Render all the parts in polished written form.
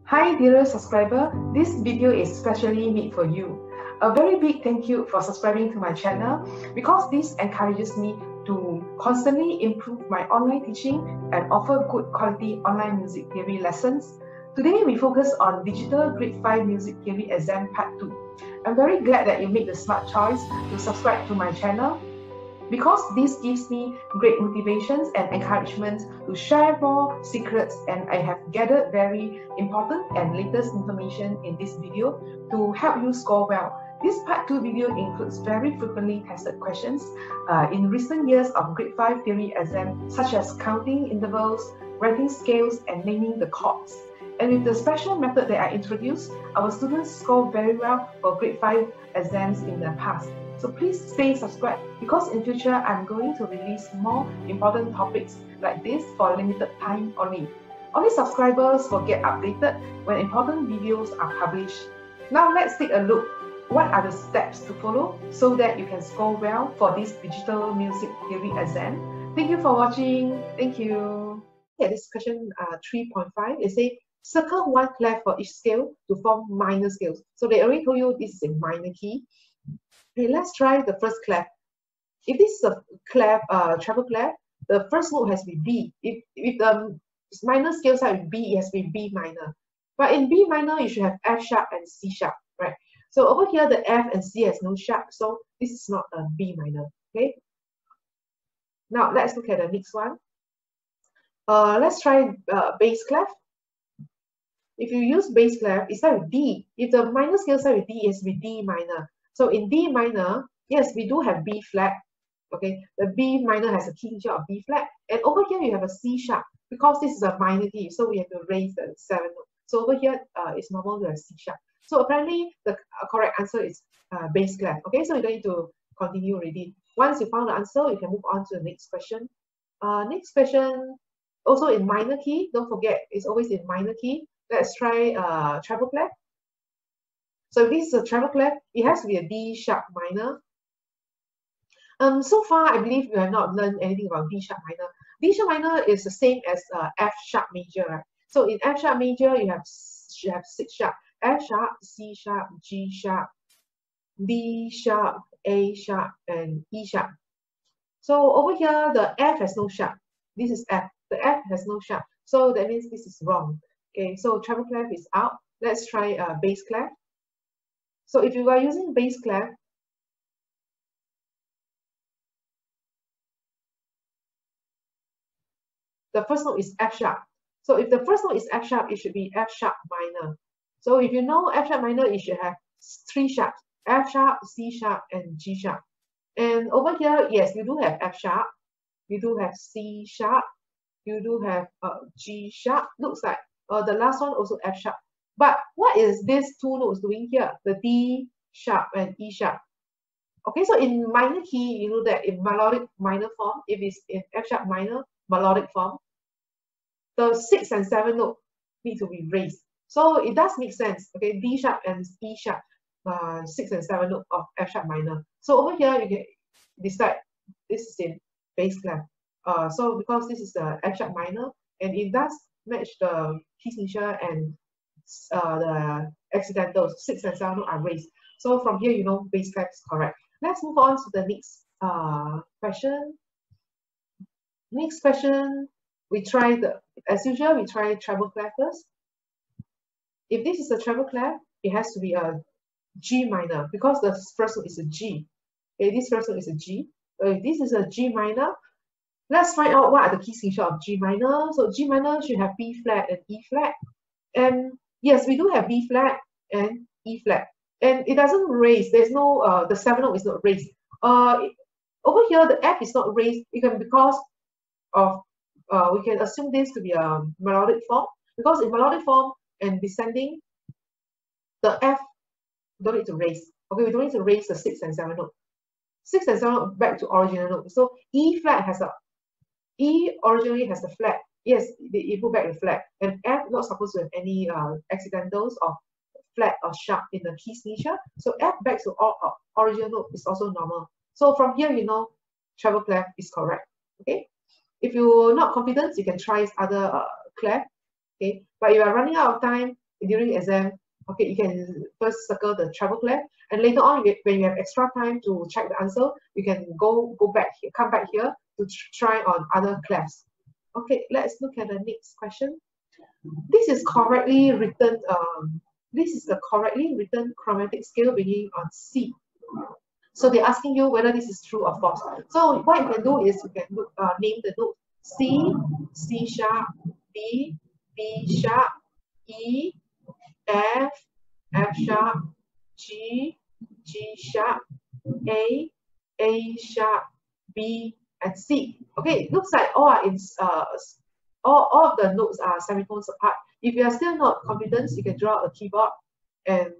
Hi dear subscriber, this video is specially made for you. A very big thank you for subscribing to my channel because this encourages me to constantly improve my online teaching and offer good quality online music theory lessons. Today we focus on Digital Grade 5 Music Theory Exam Part 2. I'm very glad that you made the smart choice to subscribe to my channel, because this gives me great motivations and encouragement to share more secrets, and I have gathered very important and latest information in this video to help you score well. This part 2 video includes very frequently tested questions in recent years of grade 5 theory exam, such as counting intervals, writing scales, and naming the chords. And with the special method that I introduced, our students score very well for grade 5 exams in the past. So please stay subscribed, because in future I'm going to release more important topics like this for limited time only. Only subscribers will get updated when important videos are published. Now let's take a look. What are the steps to follow so that you can score well for this digital music theory exam? Thank you for watching. Thank you. Yeah, this question 3.5, it says circle one clef for each scale to form minor scales. So they already told you this is a minor key. Okay, let's try the first clef. If this is a clef, treble clef, the first note has to be B. If the minor scale start with B, it has to be B minor. But in B minor, you should have F sharp and C sharp, right? So over here, the F and C has no sharp, so this is not a B minor, okay? Now, let's look at the next one. Let's try bass clef. If you use bass clef, it starts with D. If the minor scale starts with D, it has to be D minor. So in D minor, yes, we do have B flat. Okay, the B minor has a key feature of B flat, and over here you have a C sharp because this is a minor key, so we have to raise the 7th note. So over here, it's normal to have C sharp. So apparently the correct answer is bass clef. Okay, so you don't need to continue already. Once you found the answer, you can move on to the next question. Next question, also in minor key. Don't forget, it's always in minor key. Let's try treble clef. So if this is a treble clef, it has to be a D sharp minor. So far, I believe you have not learned anything about D sharp minor. D sharp minor is the same as F sharp major, right? So in F sharp major, you have 6 sharp: F sharp, C sharp, G sharp, D sharp, A sharp, and E sharp. So over here, the F has no sharp. This is F. The F has no sharp. So that means this is wrong. Okay, so treble clef is out. Let's try bass clef. So if you are using bass clef, the first note is F sharp. So if the first note is F sharp, it should be F sharp minor. So if you know F sharp minor, it should have 3 sharps: F sharp, C sharp, and G sharp. And over here, yes, you do have F sharp, you do have C sharp, you do have G sharp. Looks like the last one also F sharp. But what is these two notes doing here? The D sharp and E sharp. Okay, so in minor key, you know that in melodic minor form, if it's in F sharp minor melodic form, the 6 and 7 note need to be raised. So it does make sense. Okay, D sharp and E sharp, 6 and 7 note of F sharp minor. So over here, you can decide this is in bass clef. So because this is the F sharp minor, and it does match the key signature and the accidentals, 6 and 7 note are raised. So from here, you know bass clef is correct. Let's move on to the next question. Next question, we try as usual, we try treble clef first. If this is a treble clef, it has to be a G minor because the first note is a G. Okay, this first note is a G. If this is a G minor, let's find out what are the key signature of G minor. So G minor should have B flat and E flat. And yes, we do have B flat and E flat. And it doesn't raise. There's no, the 7th note is not raised. Over here, the F is not raised. It can be because of, we can assume this to be a melodic form. Because in melodic form and descending, the F don't need to raise. Okay, we don't need to raise the 6 and 7 note. 6 and 7 note back to original note. So E flat has a, E originally has the flat. Yes, they put back the flat. And F not supposed to have any accidentals of flat or sharp in the key signature. So F back to original note is also normal. So from here, you know, treble clef is correct. Okay. If you're not confident, you can try other clef. Okay. But if you are running out of time, during exam, okay, you can first circle the treble clef, and later on, when you have extra time to check the answer, you can go back here, come back here to try on other clefs. Okay, let's look at the next question. This is correctly written. This is the correctly written chromatic scale beginning on C. So they're asking you whether this is true or false. So what you can do is you can name the note C, C sharp, B, B sharp, E, F, F sharp, G, G sharp, A sharp, B, and C. Okay, it looks like all of the notes are semitones apart. If you are still not confident, you can draw a keyboard and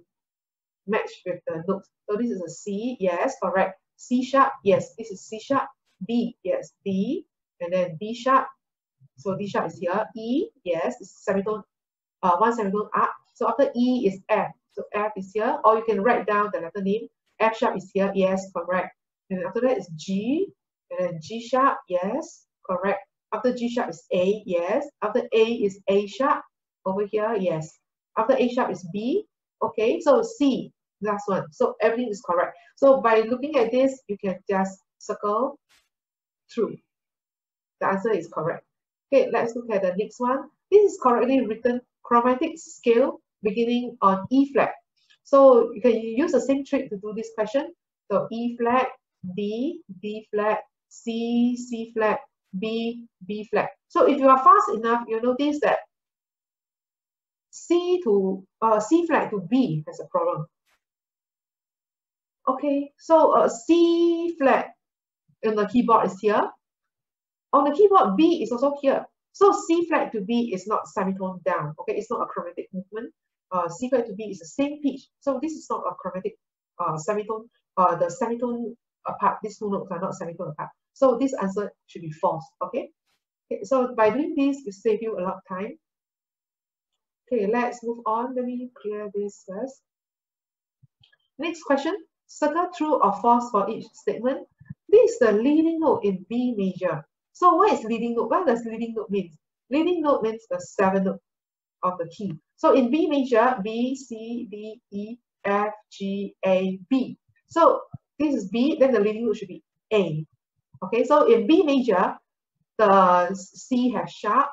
match with the notes. So this is a C, yes, correct. C sharp, yes, this is C sharp. B, yes, B, and then B sharp. So D sharp is here. E, yes, it's semitone, one semitone up. So after E is F. So F is here, or you can write down the letter name. F sharp is here, yes, correct. And after that is G, and then G sharp, yes, correct. After G sharp is A, yes. After A is A sharp, over here, yes. After A sharp is B, okay. So C, last one. So everything is correct. So by looking at this, you can just circle true. The answer is correct. Okay, let's look at the next one. This is correctly written chromatic scale beginning on E flat. So you can use the same trick to do this question. So E flat, D, D flat, C, C flat, B, B flat. So if you are fast enough, you'll notice that C flat to B has a problem. Okay, so C flat in the keyboard is here. On the keyboard, B is also here. So C flat to B is not semitone down. Okay, it's not a chromatic movement. C flat to B is the same pitch. So this is not a chromatic semitone. The semitone apart, these two notes are not semitone apart. So this answer should be false. Okay. So by doing this, it saves you a lot of time. Okay, let's move on. Let me clear this first. Next question. Circle true or false for each statement. This is the leading note in B major. So what is leading note? What does leading note mean? Leading note means the seventh note of the key. So in B major, B, C, D, E, F, G, A, B. So this is B, then the leading note should be A. Okay, so in B major, the C has sharp,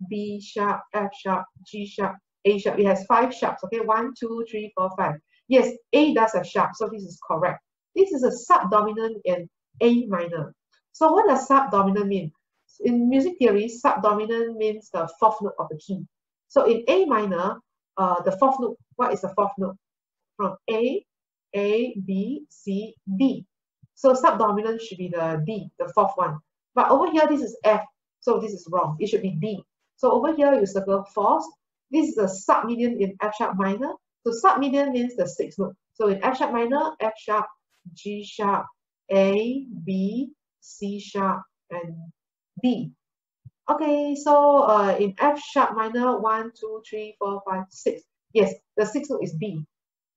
B sharp, F sharp, G sharp, A sharp. It has 5 sharps. Okay, 1, 2, 3, 4, 5. Yes, A does have sharp, so this is correct. This is a subdominant in A minor. So what does subdominant mean? In music theory, subdominant means the 4th note of the key. So in A minor, the 4th note, what is the 4th note? From A, B, C, D. So subdominant should be the D, the 4th one. But over here, this is F, so this is wrong. It should be D. So over here, you circle false. This is a submedian in F sharp minor. So submedian means the 6th note. So in F sharp minor, F sharp, G sharp, A, B, C sharp, and D. Okay, so in F sharp minor, 1, 2, 3, 4, 5, 6. Yes, the 6th note is B.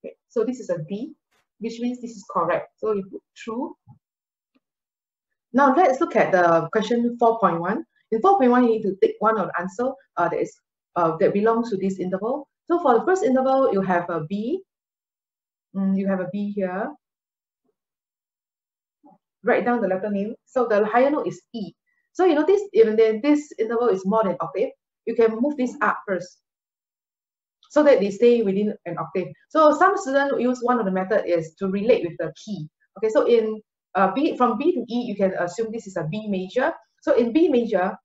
Okay, so this is a D, which means this is correct. So you put true. Now let's look at the question 4.1. In 4.1, you need to take one of the answer that belongs to this interval. So for the first interval, you have a B. You have a B here. Write down the letter name. So the higher note is E. So you notice even then this interval is more than octave, you can move this up first so that they stay within an octave. So some students use one of the method is to relate with the key. Okay, so in from B to E, you can assume this is a B major. So in B major,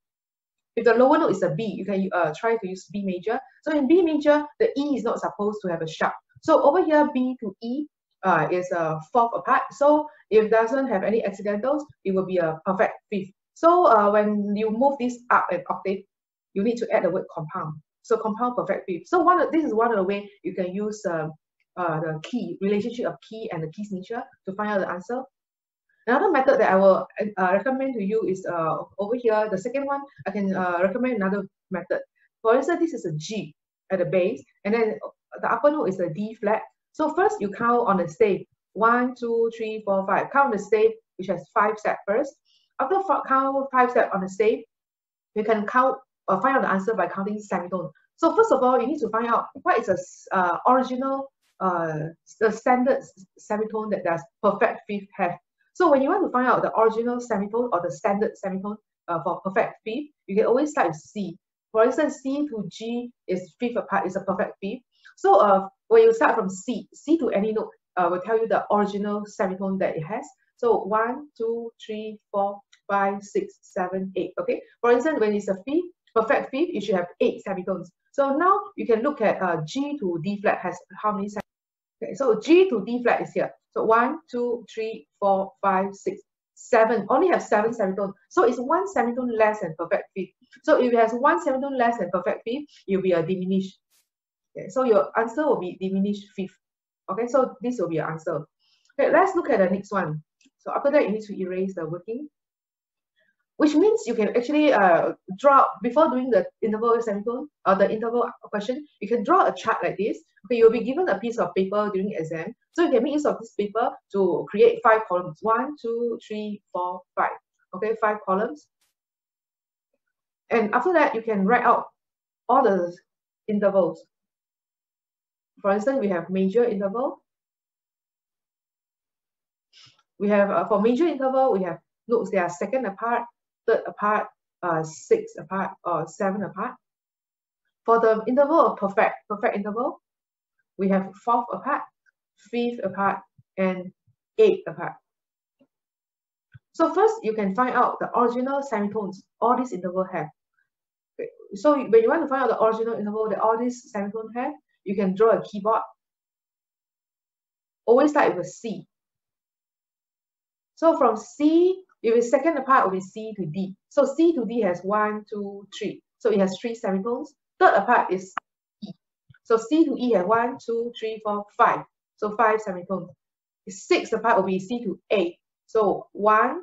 if the lower note is a B, you can try to use B major. So in B major, the E is not supposed to have a sharp. So over here, B to E is a 4th apart. So if it doesn't have any accidentals, it will be a perfect 5th. So when you move this up an octave, you need to add the word compound. So compound perfect 5th. So this is one of the ways you can use the key, relationship of key and the key's nature to find out the answer. Another method that I will recommend to you is over here. The second one, I can recommend another method. For instance, this is a G at the base, and then the upper note is a D flat. So first you count on the stave. 1, 2, 3, 4, 5. Count the stave, which has 5 steps first. After count 5 steps on the stave, you can count or find out the answer by counting semitone. So first of all, you need to find out what is the original, the standard semitone that does perfect fifth have. So when you want to find out the original semitone or the standard semitone for perfect fifth, you can always start with C. For instance, C to G is fifth apart, is a perfect fifth. So when you start from C to any note will tell you the original semitone that it has. So 1, 2, 3, 4, 5, 6, 7, 8. Okay. For instance, when it's a fifth, perfect fifth, you should have 8 semitones. So now you can look at G to D flat has how many semitones? Okay, so G to D flat is here. So 1, 2, 3, 4, 5, 6, 7. Only have 7 semitones. So it's 1 semitone less than perfect fifth. So if it has 1 semitone less than perfect fifth, it will be a diminished. Okay, so your answer will be diminished fifth. Okay, so this will be your answer. Okay, let's look at the next one. So after that, you need to erase the working, which means you can actually draw, before doing the interval semitone or the interval question, you can draw a chart like this. Okay, you'll be given a piece of paper during exam, so you can make use of this paper to create 5 columns. 1, 2, 3, 4, 5. Okay, 5 columns. And after that, you can write out all the intervals. For instance, we have major interval. We have for major interval, we have notes that are second apart, third apart, 6 apart, or 7 apart. For the interval of perfect interval, we have 4th apart, 5th apart, and 8th apart. So first, you can find out the original semitones all these intervals have. Okay. So when you want to find out the original interval that all these semitones have, you can draw a keyboard. Always start with a C. So from C, if it's second apart, it will be C to D. So C to D has 1, 2, 3. So it has 3 semitones. Third apart is E. So C to E has 1, 2, 3, 4, 5. So 5 semitones. Sixth apart will be C to A. So 1,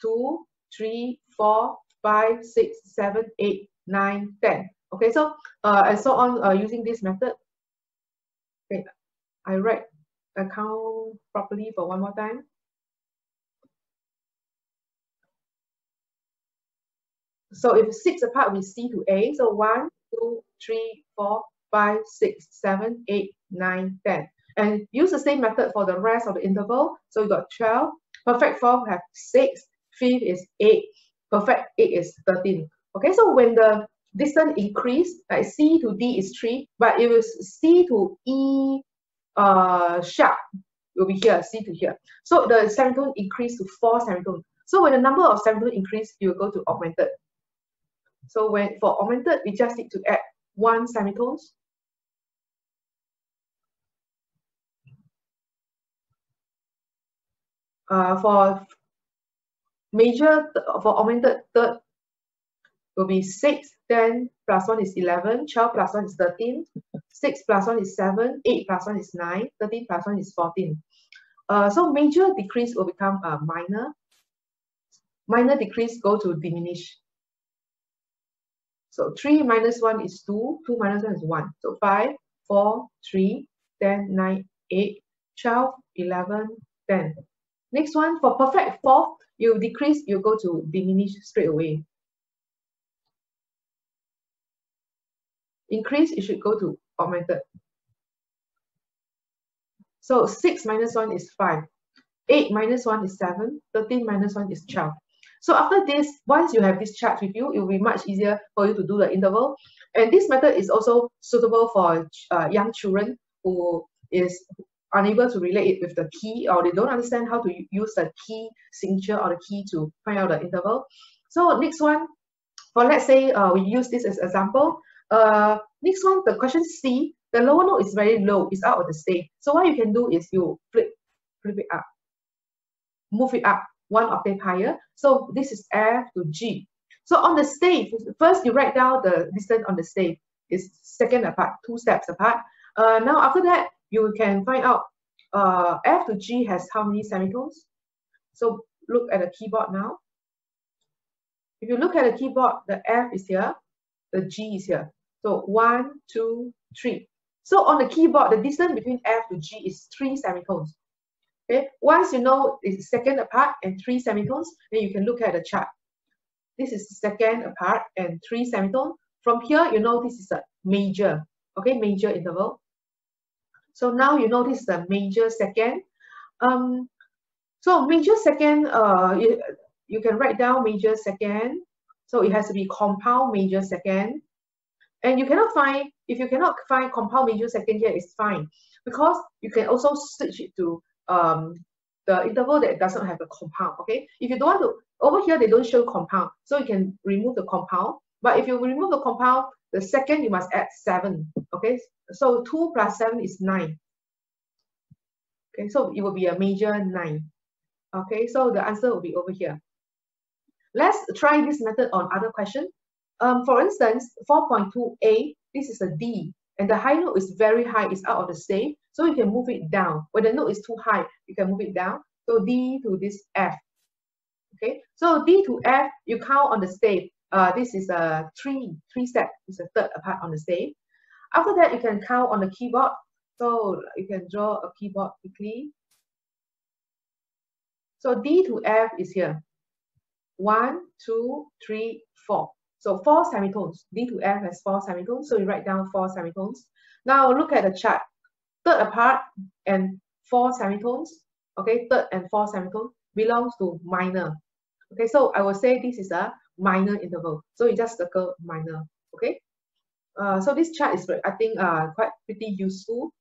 2, 3, 4, 5, 6, 7, 8, 9, 10. Okay, so and so on using this method. Okay, I write count properly for one more time. So if 6 apart, we C to A. So 1, 2, 3, 4, 5, 6, 7, 8, 9, 10. And use the same method for the rest of the interval. So you got 12. Perfect fourth have 6. Fifth is 8. Perfect 8 is 13. Okay, so when the distance increase, like C to D is 3, but it was C to E sharp will be here, C to here. So the semitone increase to 4 semitones. So when the number of semitones increase, you will go to augmented. So when for augmented, we just need to add 1 semitones. For major, for augmented third will be 6, 10 plus 1 is 11, 12 plus 1 is 13, 6 plus 1 is 7, 8 plus 1 is 9, 13 plus 1 is 14. So major decrease will become minor. Minor decrease go to diminish. So 3 minus 1 is 2, 2 minus 1 is 1. So 5, 4, 3, 10, 9, 8, 12, 11, 10. Next one, for perfect fourth, you decrease, you go to diminish straight away. Increase, you should go to augmented. So 6 minus 1 is 5. 8 minus 1 is 7. 13 minus 1 is 12. So after this, once you have this chart with you, it will be much easier for you to do the interval. And this method is also suitable for young children who is unable to relate it with the key, or they don't understand how to use the key signature or the key to find out the interval. So next one, for let's say we use this as example. Next one, the question C, the lower note is very low, it's out of the stave. So what you can do is you flip it up, move it up 1 octave higher. So this is F to G. So on the stave, first you write down the distance on the stave. It's second apart, 2 steps apart. Now after that, you can find out F to G has how many semitones. So look at the keyboard now. If you look at the keyboard, the F is here, the G is here. So 1, 2, 3. So on the keyboard, the distance between F to G is 3 semitones. Okay, once you know it's second apart and 3 semitones, then you can look at the chart. This is second apart and 3 semitones. From here, you know this is a major. Okay, major interval. So now you notice the major second. So major second, you can write down major second. So it has to be compound major second. And you cannot find, if you cannot find compound major second here, it's fine. Because you can also switch it to the interval that doesn't have a compound, okay? If you don't want to, over here they don't show compound, so you can remove the compound. But if you remove the compound, the second you must add 7, okay? So 2 plus 7 is 9. Okay, so it will be a major 9. Okay, so the answer will be over here. Let's try this method on other question. For instance, 4.2a, this is a D, and the high note is very high, it's out of the stave, so you can move it down. When the note is too high, you can move it down. So D to this F. Okay, so D to F, you count on the stave. This is a three step, it's a third apart on the stave. After that, you can count on the keyboard. So you can draw a keyboard quickly. So D to F is here. 1, 2, 3, 4. So 4 semitones. D to F has 4 semitones. So you write down 4 semitones. Now look at the chart. Third apart and 4 semitones. Okay, third and 4 semitones belongs to minor. Okay, so I will say this is a minor interval. So you just circle minor. Okay. So this chart is, I think, quite pretty useful.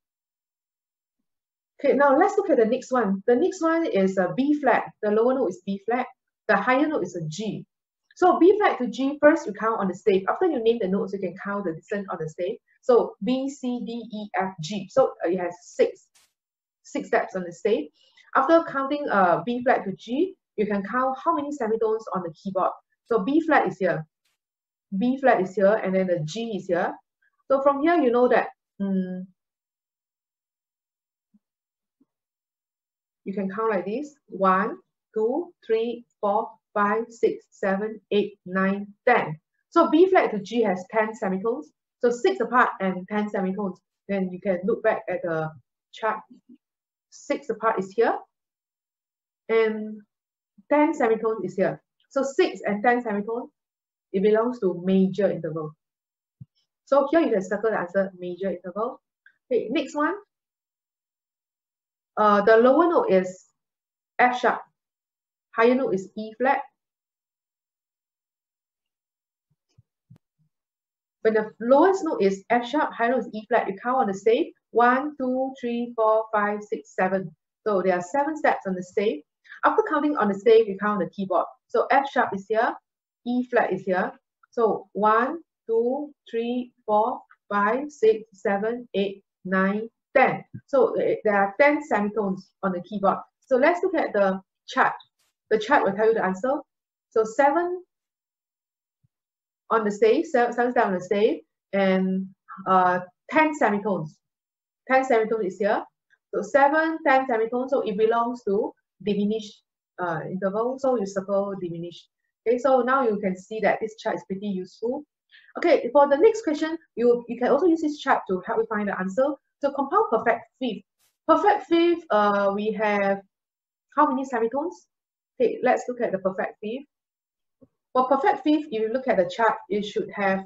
Okay, now let's look at the next one. The next one is a B flat. The lower note is B flat. The higher note is a G. So B flat to G, first you count on the stave. After you name the notes, you can count the distance on the stave. So B, C, D, E, F, G. So it has six steps on the stave. After counting B flat to G, you can count how many semitones on the keyboard. So B flat is here. B flat is here, and then the G is here. So from here, you know that you can count like this: 1, 2, 3, 4, 5, 6, 7, 8, 9, 10. So B flat to G has 10 semitones. So 6 apart and 10 semitones. Then you can look back at the chart. 6 apart is here, and 10 semitones is here. So 6 and 10 semitones, it belongs to major interval. So here you can circle the answer, major interval. Okay, next one. The lower note is F sharp. Higher note is E flat. When the lowest note is F sharp, higher note is E flat, you count on the stave. 1, 2, 3, 4, 5, 6, 7. So there are 7 steps on the stave. After counting on the stave, you count on the keyboard. So F sharp is here, E flat is here. So 1, 2, 3, 4, 5, 6, 7, 8, 9, 10. So there are 10 semitones on the keyboard. So let's look at the chart. The chart will tell you the answer. So 7 on the stave, 7 steps on the stave, and 10 semitones. 10 semitones is here. So 7, 10 semitones, so it belongs to diminished interval. So you circle diminished. Okay, so now you can see that this chart is pretty useful. Okay, for the next question, you can also use this chart to help you find the answer. So compound perfect fifth. Perfect fifth, we have how many semitones? Okay, let's look at the perfect fifth. For perfect fifth, if you look at the chart, you should have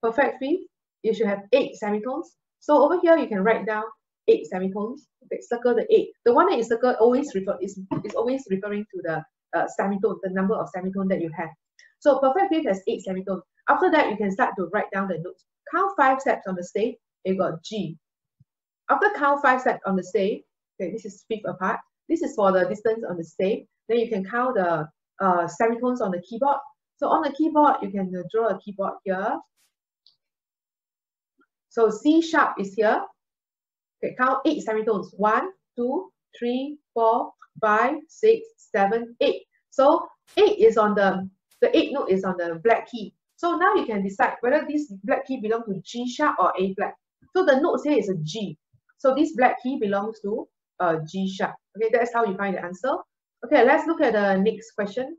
perfect fifth. You should have 8 semitones. So over here, you can write down 8 semitones. Okay, circle the 8. The one that you circle always is always referring to the semitone, the number of semitones that you have. So perfect fifth has 8 semitones. After that, you can start to write down the notes. Count 5 steps on the stave. You got G. After count 5 steps on the stave, okay, this is fifth apart. This is for the distance on the stave. Then you can count the semitones on the keyboard. So on the keyboard, you can draw a keyboard here. So C sharp is here. Okay, count 8 semitones. 1, 2, 3, 4, 5, 6, 7, 8. So 8 is on the 8th note is on the black key. So now you can decide whether this black key belongs to G sharp or A flat. So the note here is a G. So this black key belongs to G sharp. Okay, that's how you find the answer. Okay, let's look at the next question.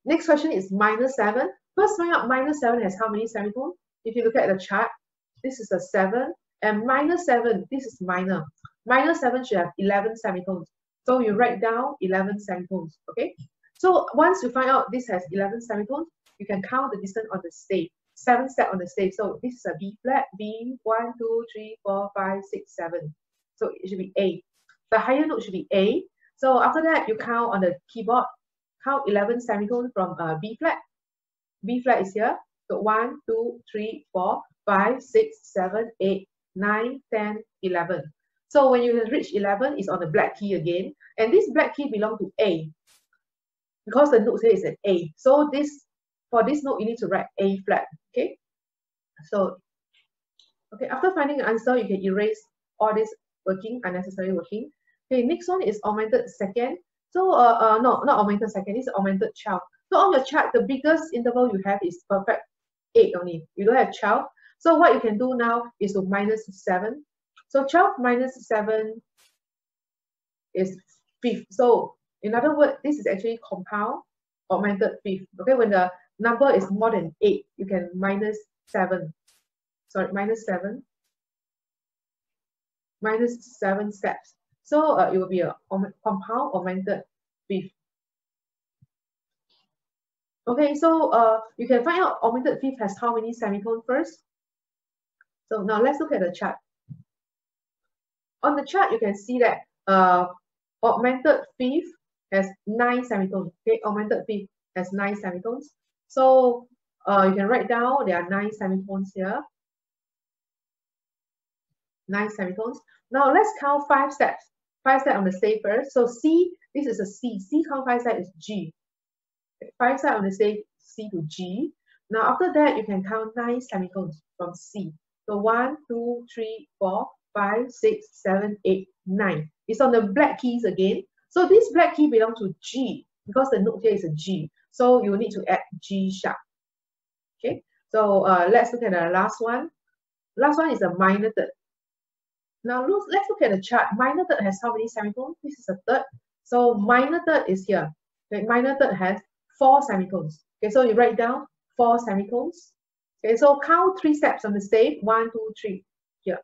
Next question is -7. First, find out -7 has how many semitones? If you look at the chart, this is a 7, and -7, this is minor. -7 should have 11 semitones. So you write down 11 semitones. Okay. So once you find out this has 11 semitones, you can count the distance on the stave. 7 steps on the stave. So this is a B flat, B, 1, 2, 3, 4, 5, 6, 7. So it should be A. The higher note should be A. So after that, you count on the keyboard, count 11 semitones from B flat. B flat is here. So 1, 2, 3, 4, 5, 6, 7, 8, 9, 10, 11. So when you reach 11, it's on the black key again. And this black key belongs to A, because the note here is an A. So for this note, you need to write A flat. Okay. So okay, after finding the answer, you can erase all this working, unnecessary working. Okay, next one is augmented second. So no, not augmented second, it's augmented 12. So on your chart, the biggest interval you have is perfect 8 only. You don't have 12. So what you can do now is to minus 7. So 12 minus 7 is 5th. So in other words, this is actually compound augmented 5th. Okay, when the number is more than 8, you can minus 7. Sorry, minus 7. Minus 7 steps. So it will be a compound augmented 5th. Okay, so you can find out augmented 5th has how many semitones first. So now let's look at the chart. On the chart, you can see that augmented 5th has 9 semitones. Okay, augmented 5th has 9 semitones. So you can write down there are 9 semitones here. 9 semitones. Now let's count 5 steps. 5 steps on the stave first. So C, this is a C. C count 5 steps is G. 5 steps on the stave, C to G. Now after that, you can count 9 semitones from C. So 1, 2, 3, 4, 5, 6, 7, 8, 9. It's on the black keys again. So this black key belongs to G because the note here is a G. So you need to add G sharp. Okay. So let's look at the last one. Last one is a minor third. Now let's look at the chart. Minor third has how many semitones? This is a third. So minor third is here. Okay, minor third has 4 semitones. Okay, so you write down 4 semitones. Okay, so count 3 steps on the stave. 1, 2, 3 here.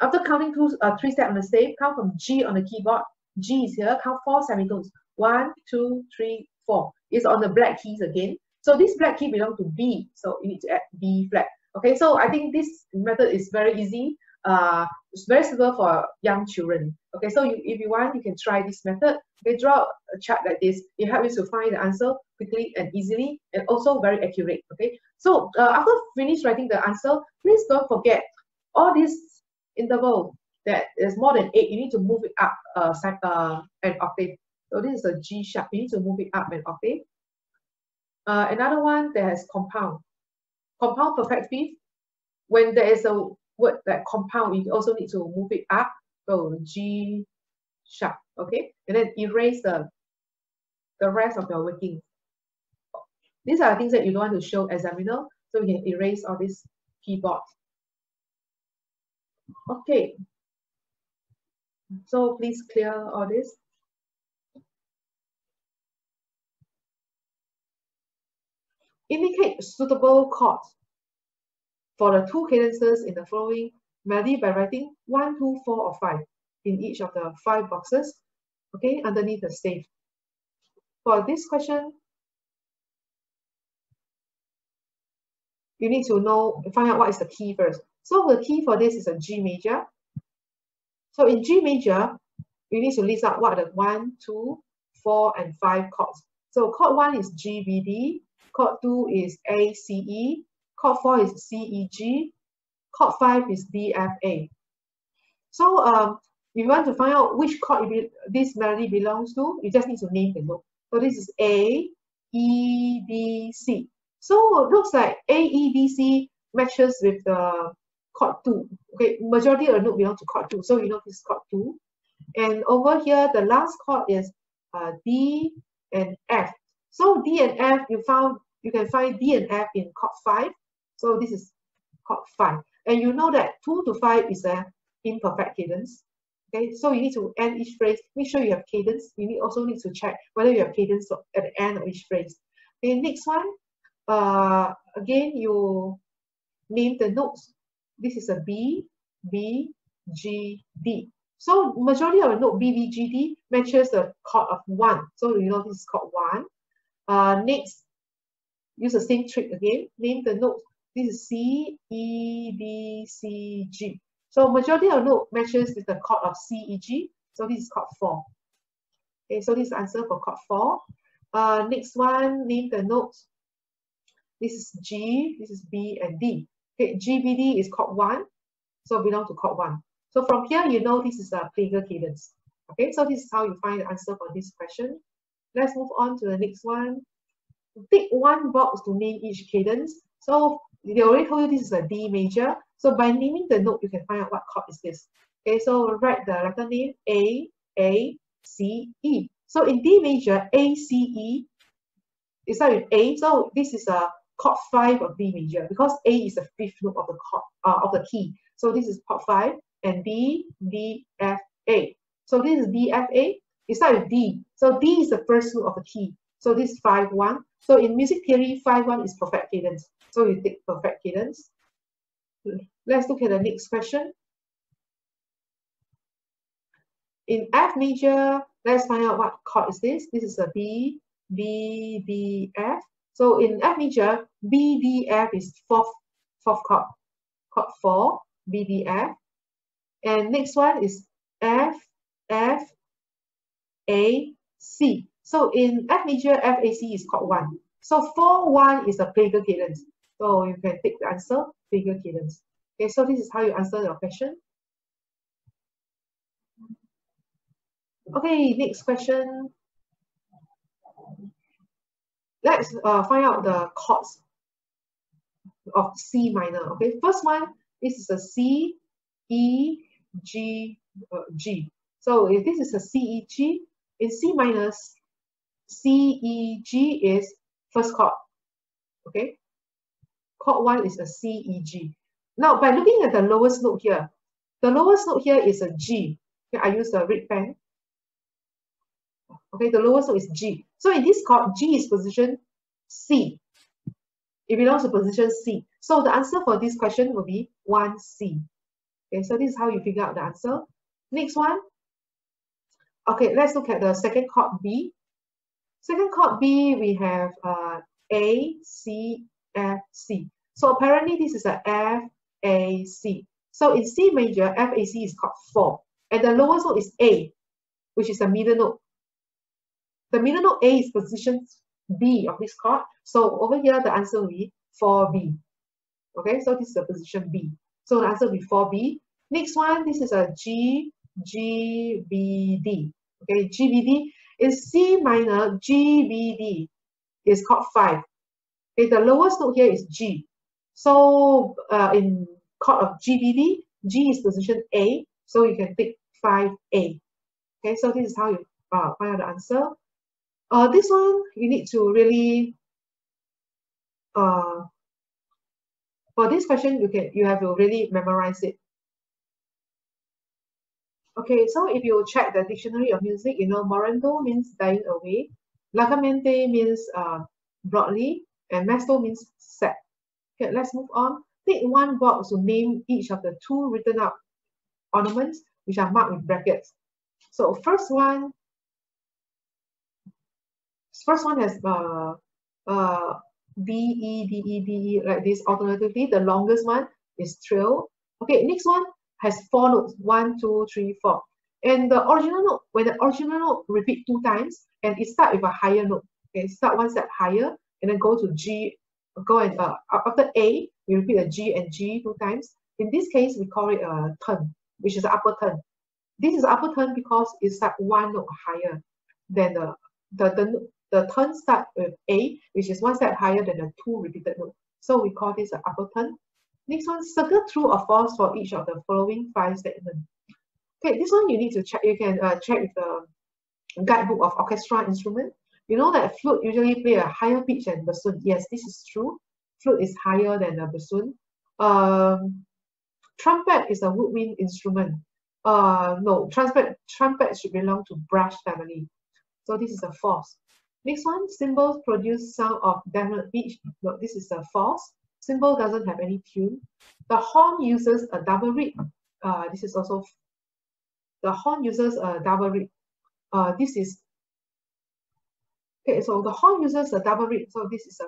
After counting 3 steps on the stave, count from G on the keyboard. G is here. Count 4 semitones. 1, 2, 3, 4. It's on the black keys again. So this black key belongs to B. So you need to add B flat. Okay, so I think this method is very easy. It's very suitable for young children. Okay, so if you want, you can try this method. Okay, draw a chart like this. It helps you to find the answer quickly and easily, and also very accurate. Okay, so after finish writing the answer, please don't forget all this interval that is more than 8. You need to move it up an octave. So this is a G sharp. You need to move it up an octave. Another one that has compound perfect 5th. When there is a word like compound, you also need to move it up. So G sharp, okay? And then erase the rest of your working. These are things that you don't want to show examiner, so you can erase all this keyboard. Okay. So please clear all this. Indicate suitable chords for the 2 cadences in the following melody by writing 1, 2, 4, or 5 in each of the 5 boxes, okay, underneath the stave. For this question, you need to find out what is the key first. So the key for this is a G major. So in G major, you need to list out what are the 1, 2, 4, and 5 chords. So chord 1 is G, B, D. Chord 2 is A, C, E. Chord 4 is C, E, G. Chord 5 is D, F, A. So if you want to find out which chord this melody belongs to, you just need to name the note. So this is A, E, B, C. So it looks like A, E, B, C matches with the chord 2. Okay, majority of the note belongs to chord 2. So you know this is chord 2. And over here, the last chord is D and F. So D and F, you can find D and F in chord 5. So this is chord 5. And you know that 2 to 5 is an imperfect cadence. Okay, so you need to end each phrase. Make sure you have cadence. You also need to check whether you have cadence at the end of each phrase. Okay, next one. Again, you name the notes. This is a B, B, G, D. So majority of the note B, B, G, D matches the chord of 1. So you know this is chord 1. Next, use the same trick again. Name the notes. This is C, E, D, C, G. So majority of note matches with the chord of C, E, G. So this is chord 4. Okay, so this is answer for chord 4. Next one, name the notes. This is G, this is B, and D. Okay, G, B, D is chord 1. So belong to chord 1. So from here, you know this is a plagal cadence. Okay, so this is how you find the answer for this question. Let's move on to the next one. Pick one box to name each cadence. So they already told you this is a D major. So by naming the note, you can find out what chord is this. Okay, so write the letter name A, C, E. So in D major, A, C, E, it starts with A. So this is a chord 5 of D major because A is the 5th note of the chord of the key. So this is chord 5 and D, D, F, A. So this is D, F, A. It starts with D. So D is the first note of the key. So this is 5-1. So in music theory, 5-1 is perfect cadence. So you take perfect cadence. Let's look at the next question. In F major, let's find out what chord is this. This is a B, D, F. So in F major, B, D, F is fourth chord. Chord 4, B, D, F. And next one is F, A, C. So in F major, F, A, C is chord 1. So 4-1 is a plagal cadence. So you can take the answer, plagal cadence. Okay, so this is how you answer your question. Okay, next question. Let's find out the chords of C minor. Okay, first one, this is a C, E, G, G. So if this is a C, E, G, in C minor, C, E, G is first chord. Okay, chord 1 is a C, E, G. Now, by looking at the lowest note here, the lowest note here is a G. Okay, I use the red pen. Okay, the lowest note is G. So in this chord, G is position C. It belongs to position C. So the answer for this question will be 1C. Okay, so this is how you figure out the answer. Next one. Okay, let's look at the second chord B. Second chord B, we have A, C, F, C. So apparently this is a F, A, C. So in C major, F, A, C is chord 4. And the lowest note is A, which is a middle note. The middle note A is position B of this chord. So over here, the answer will be 4B. Okay, so this is the position B. So the answer will be 4B. Next one, this is a G, G, B, D. Okay, G, B, D. In C minor, G, B, D is chord 5. Okay, the lowest note here is G. So in chord of G, B, D, G is position A. So you can pick 5A. Okay, so this is how you find out the answer. This one, you need to really, for this question, you have to really memorize it. Okay, so if you check the dictionary of music, you know, morendo means dying away, largamente means broadly, and mesto means set. Okay, let's move on. Take one box to name each of the 2 written out ornaments, which are marked with brackets. So first one has D, E, D, E, D, E, like this. Alternatively, the longest one is trill. Okay, next one has 4 notes, 1, 2, 3, 4. And the original note, when the original note repeat 2 times, and it start with a higher note. Okay, start one step higher, and then go to G, after A, we repeat a G and G 2 times. In this case, we call it a turn, which is the upper turn. This is upper turn because it starts 1 note higher than the turn start with A, which is 1 step higher than the 2 repeated notes. So we call this an upper turn. Next one, circle true or false for each of the following 5 statements. Okay, this one you need to check. You can check with the guidebook of orchestra instrument. You know that flute usually play a higher pitch than bassoon. Yes, this is true. Flute is higher than a bassoon. Trumpet is a woodwind instrument. No, trumpet should belong to brass family. So this is a false. Next one, cymbals produce sound of definite pitch. No, this is a false. Cymbal doesn't have any tune. The horn uses a double reed. This is also, the horn uses a double reed. This is, okay, so the horn uses a double reed. So this is a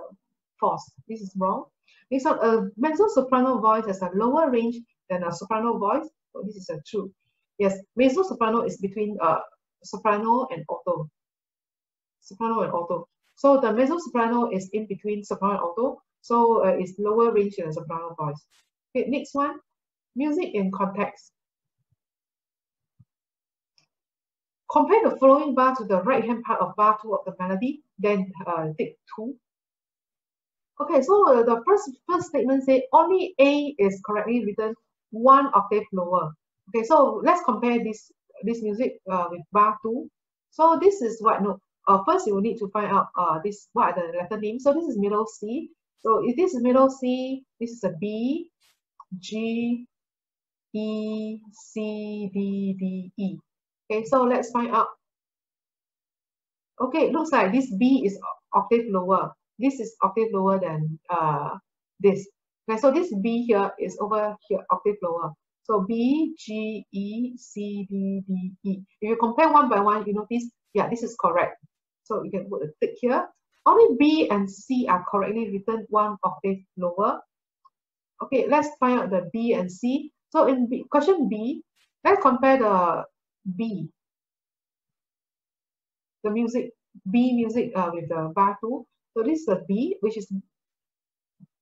false. This is wrong. Next one, a mezzo-soprano voice has a lower range than a soprano voice. So this is a true. Yes, mezzo-soprano is between soprano and alto. Soprano and alto. So the mezzo-soprano is in between soprano and alto. So it's lower range than a soprano voice. Okay, next one, music in context. Compare the following bar to the right-hand part of bar 2 of the melody, then take 2. Okay, so the first statement says only A is correctly written 1 octave lower. Okay, so let's compare this music with bar 2. So this is what note? First, you will need to find out what are the letter names. So this is middle C. So if this is middle C, this is a B, G, E, C, D, D, E. Okay, so let's find out. Okay, it looks like this B is octave lower. This is octave lower than this. Okay, so this B here is over here, octave lower. So B, G, E, C, D, D, E. If you compare one by one, you notice, yeah, this is correct. So you can put a tick here. Only B and C are correctly written 1 octave lower. Okay, let's find out the B and C. So in question B, let's compare the B, the music, B music with the bar 2. So this is a B, which is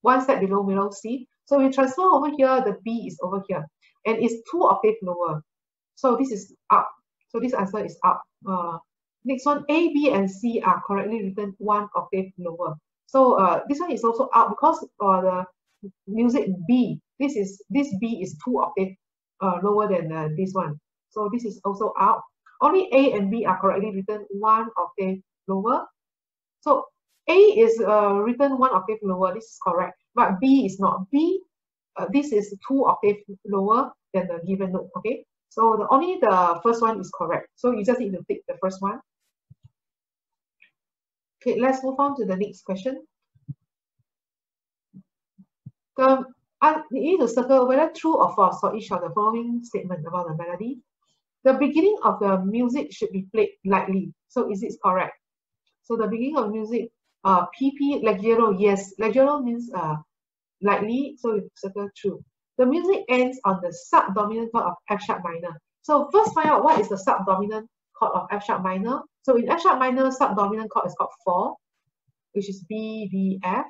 one step below middle C. So we transfer over here, the B is over here, and it's 2 octave lower. So this is up. So this answer is up. Next one, A, B, and C are correctly written 1 octave lower. So this one is also up because the music B, this B is 2 octave lower than this one. So this is also out. Only A and B are correctly written 1 octave lower. So A is written 1 octave lower. This is correct, but B is not. B, this is 2 octave lower than the given note. Okay, so only the first one is correct. So you just need to pick the first one. Okay, let's move on to the next question. You need to circle whether true or false for each of the following statement about the melody. The beginning of the music should be played lightly. So is it correct? So the beginning of music, PP, leggero, yes. Leggero means lightly, so you circle true. The music ends on the subdominant chord of F sharp minor. So first find out what is the subdominant chord of F sharp minor. So in F sharp minor, subdominant chord is called 4, which is B, D, F.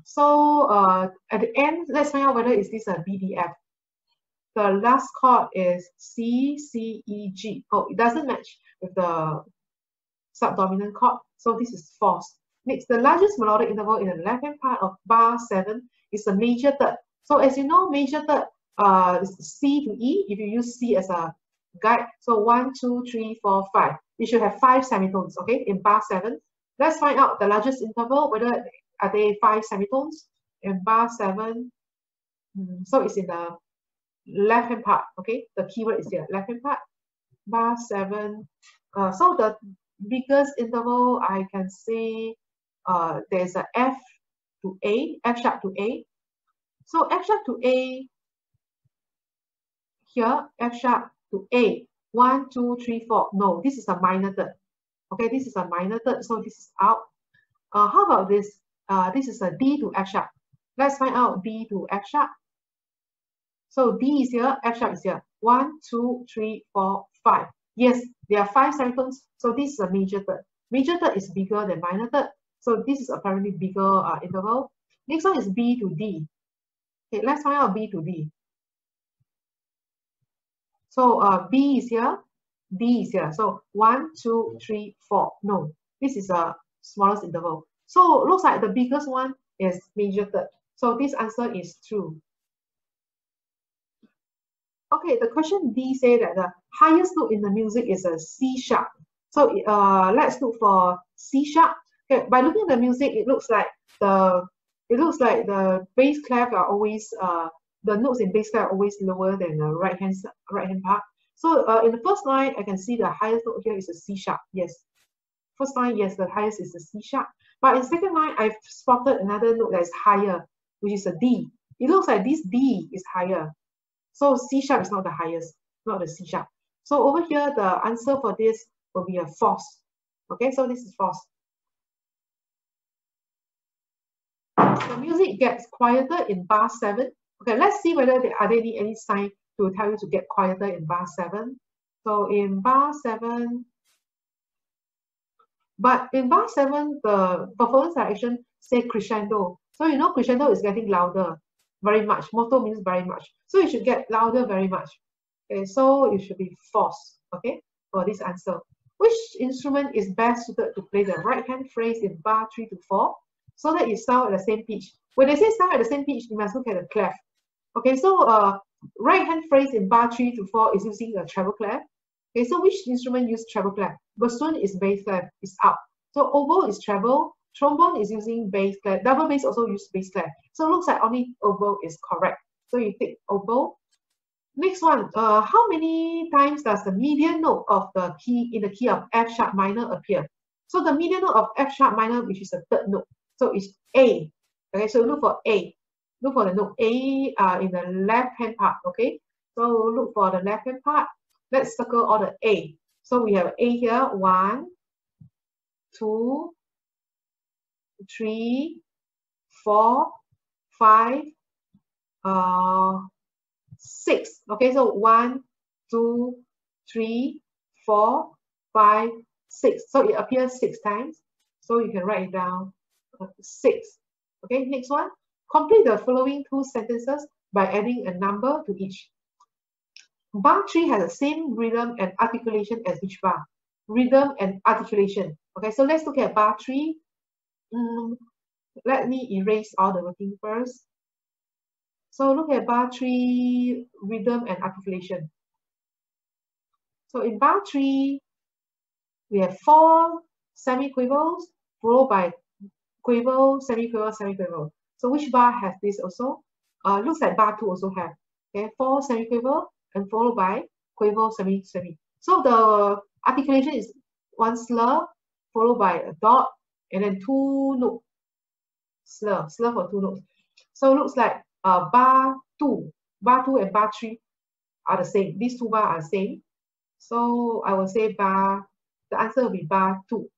So at the end, let's find out whether is this a B, D, F. The last chord is C, C, E, G. Oh, it doesn't match with the subdominant chord, so this is false. Next, the largest melodic interval in the left-hand part of bar 7 is a major third. So as you know, major third is C to E. If you use C as a guide, so 1, 2, 3, 4, 5. You should have 5 semitones, okay, in bar 7. Let's find out the largest interval, whether are they 5 semitones in bar 7. So it's in the left-hand part, okay? The keyword is here, left-hand part, bar 7. So the biggest interval, I can say there's a F to A, F sharp to A. So F sharp to A, here, F sharp to A, 1, 2, 3, 4. No, this is a minor third. Okay, this is a minor third, so this is out. How about this? This is a D to F sharp. Let's find out D to F sharp. So D is here, F sharp is here. 1, 2, 3, 4, 5. Yes, there are 5 semitones, so this is a major third. Major third is bigger than minor third, so this is apparently bigger interval. Next one is B to D. Okay, let's find out B to D. So B is here, D is here. So 1, 2, 3, 4. No, this is a smallest interval. So looks like the biggest one is major third. So this answer is true. Okay, the question D say that the highest note in the music is a C sharp. So let's look for C sharp. Okay, by looking at the music, it looks like the bass clef are always the notes in bass clef are always lower than the right hand part. So in the first line, I can see the highest note here is a C sharp. Yes, first line, yes, the highest is a C sharp. But in second line, I've spotted another note that is higher, which is a D. It looks like this D is higher. So C sharp is not the highest, not the C sharp. So over here, the answer for this will be a false. Okay, so this is false. The music gets quieter in bar 7. Okay, let's see whether are there any sign to tell you to get quieter in bar 7. So in bar 7, but in bar 7, the performance direction say crescendo. So you know crescendo is getting louder very much. Moto means very much. So you should get louder very much. Okay, so it should be false, okay, for this answer. Which instrument is best suited to play the right hand phrase in bar 3 to 4 so that it sounds at the same pitch? When they say sound at the same pitch, you must look at the clef. Okay, so right hand phrase in bar 3 to 4 is using a treble clef. Okay, so which instrument use treble clef? Bassoon is bass clef, is up. So oboe is treble, trombone is using bass clef, double bass also use bass clef. So it looks like only oboe is correct. So you take oboe. Next one, how many times does the median note of the key in the key of F sharp minor appear? So the median note of F sharp minor, which is the third note, so it's A. Okay, so look for A. Look for the note A in the left hand part. Okay, so look for the left hand part. Let's circle all the A. So we have A here, 1, 2, 3, 4, 5, 6. Okay, so 1, 2, 3, 4, 5, 6. So it appears 6 times. So you can write it down 6. Okay, next one. Complete the following 2 sentences by adding a number to each. Bar 3 has the same rhythm and articulation as which bar? Rhythm and articulation. Okay, so let's look at bar 3. Let me erase all the working first. So look at bar 3, rhythm and articulation. So in bar 3, we have 4 semiquavers followed by quaver, semiquaver, semiquaver. So which bar has this also? Looks like bar 2 also have. Okay, 4 semiquaver and followed by quaver, semi. So the articulation is 1 slur followed by a dot and then 2 notes. Slur for 2 notes. So it looks like bar 2 and bar 3 are the same. These 2 bars are the same. So I will say the answer will be bar 2.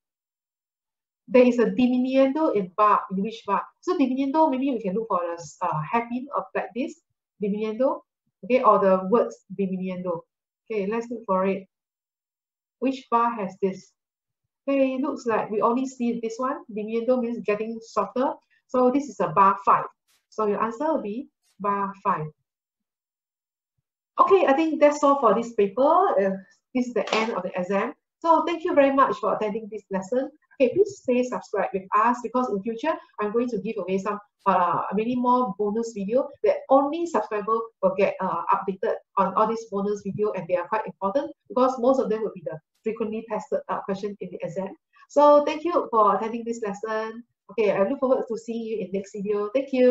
There is a diminuendo in which bar? So diminuendo, maybe we can look for a hairpin of like this, diminuendo, okay, or the words diminuendo. Okay, let's look for it. Which bar has this? Okay, it looks like we only see this one. Diminuendo means getting softer. So this is a bar 5. So your answer will be bar 5. Okay, I think that's all for this paper. This is the end of the exam. So thank you very much for attending this lesson. Okay, please stay subscribed with us because in future I'm going to give away some many more bonus video that only subscribers will get updated on all these bonus video, and they are quite important because most of them will be the frequently tested question in the exam. So thank you for attending this lesson. Okay, I look forward to seeing you in next video. Thank you.